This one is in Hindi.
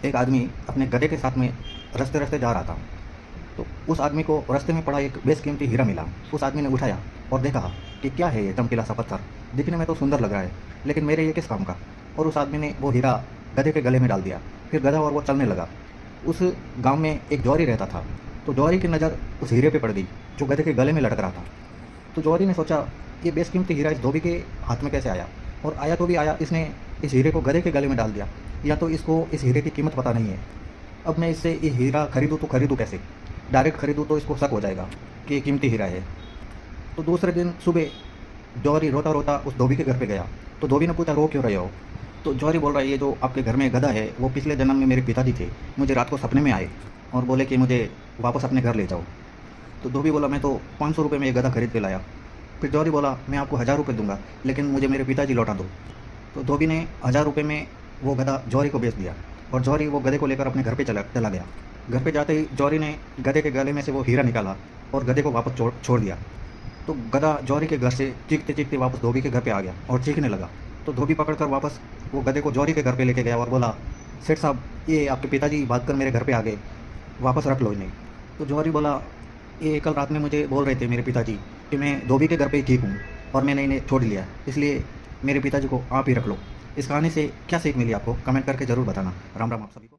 एक आदमी अपने गधे के साथ में रास्ते रास्ते जा रहा था। तो उस आदमी को रास्ते में पड़ा एक बेशकीमती हीरा मिला। उस आदमी ने उठाया और देखा कि क्या है ये चमकीला सा पत्थर, दिखने में तो सुंदर लग रहा है, लेकिन मेरे ये किस काम का। और उस आदमी ने वो हीरा गधे के गले में डाल दिया। फिर गधा और वो चलने लगा। उस गांव में एक जौहरी रहता था। तो जौहरी की नज़र उस हीरे पे पड़ गई जो गधे के गले में लटक रहा था। तो जौहरी ने सोचा, ये बेशकीमती हीरा इस धोबी के हाथ में कैसे आया, और आया तो भी आया, इसने इस हीरे को गधे के गले में डाल दिया, या तो इसको इस हीरे की कीमत पता नहीं है। अब मैं इससे ये हीरा खरीदूँ तो खरीदूँ कैसे? डायरेक्ट खरीदूँ तो इसको शक हो जाएगा कि ये कीमती हीरा है। तो दूसरे दिन सुबह जौहरी रोता रोता उस धोबी के घर पे गया। तो धोबी ने पूछा, रो क्यों रहे हो? तो जौहरी बोल रहा है, ये जो आपके घर में गधा है वो पिछले जन्म में मेरे पिताजी थे। मुझे रात को सपने में आए और बोले कि मुझे वापस अपने घर ले जाओ। तो धोबी बोला, मैं तो 500 रुपये में ये गधा खरीद के लाया। फिर जौहरी बोला, मैं आपको 1000 रुपये दूंगा, लेकिन मुझे मेरे पिताजी लौटा दो। तो धोबी ने 1000 रुपये में वो गधा जौहरी को बेच दिया, और जौहरी वो गधे को लेकर अपने घर पे चला गया। घर पे जाते ही जौहरी ने गधे के गले में से वो हीरा निकाला और गधे को वापस छोड़ दिया। तो गधा जौहरी के घर से चीखते चीखते वापस धोबी के घर पे आ गया और चीखने लगा। तो धोबी पकड़कर वापस वो गधे को जौहरी के घर पे लेके गया और बोला, सेठ साहब, ये आपके पिताजी भाग कर मेरे घर पे आ गए, वापस रख लो इन्हें। तो जौहरी बोला, ये कल रात में मुझे बोल रहे थे मेरे पिताजी कि मैं धोबी के घर पे ही ठीक हूँ, और मैंने इन्हें छोड़ लिया, इसलिए मेरे पिताजी को आप ही रख लो। इस कहानी से क्या सीख मिली आपको, कमेंट करके ज़रूर बताना। राम राम आप सभी को।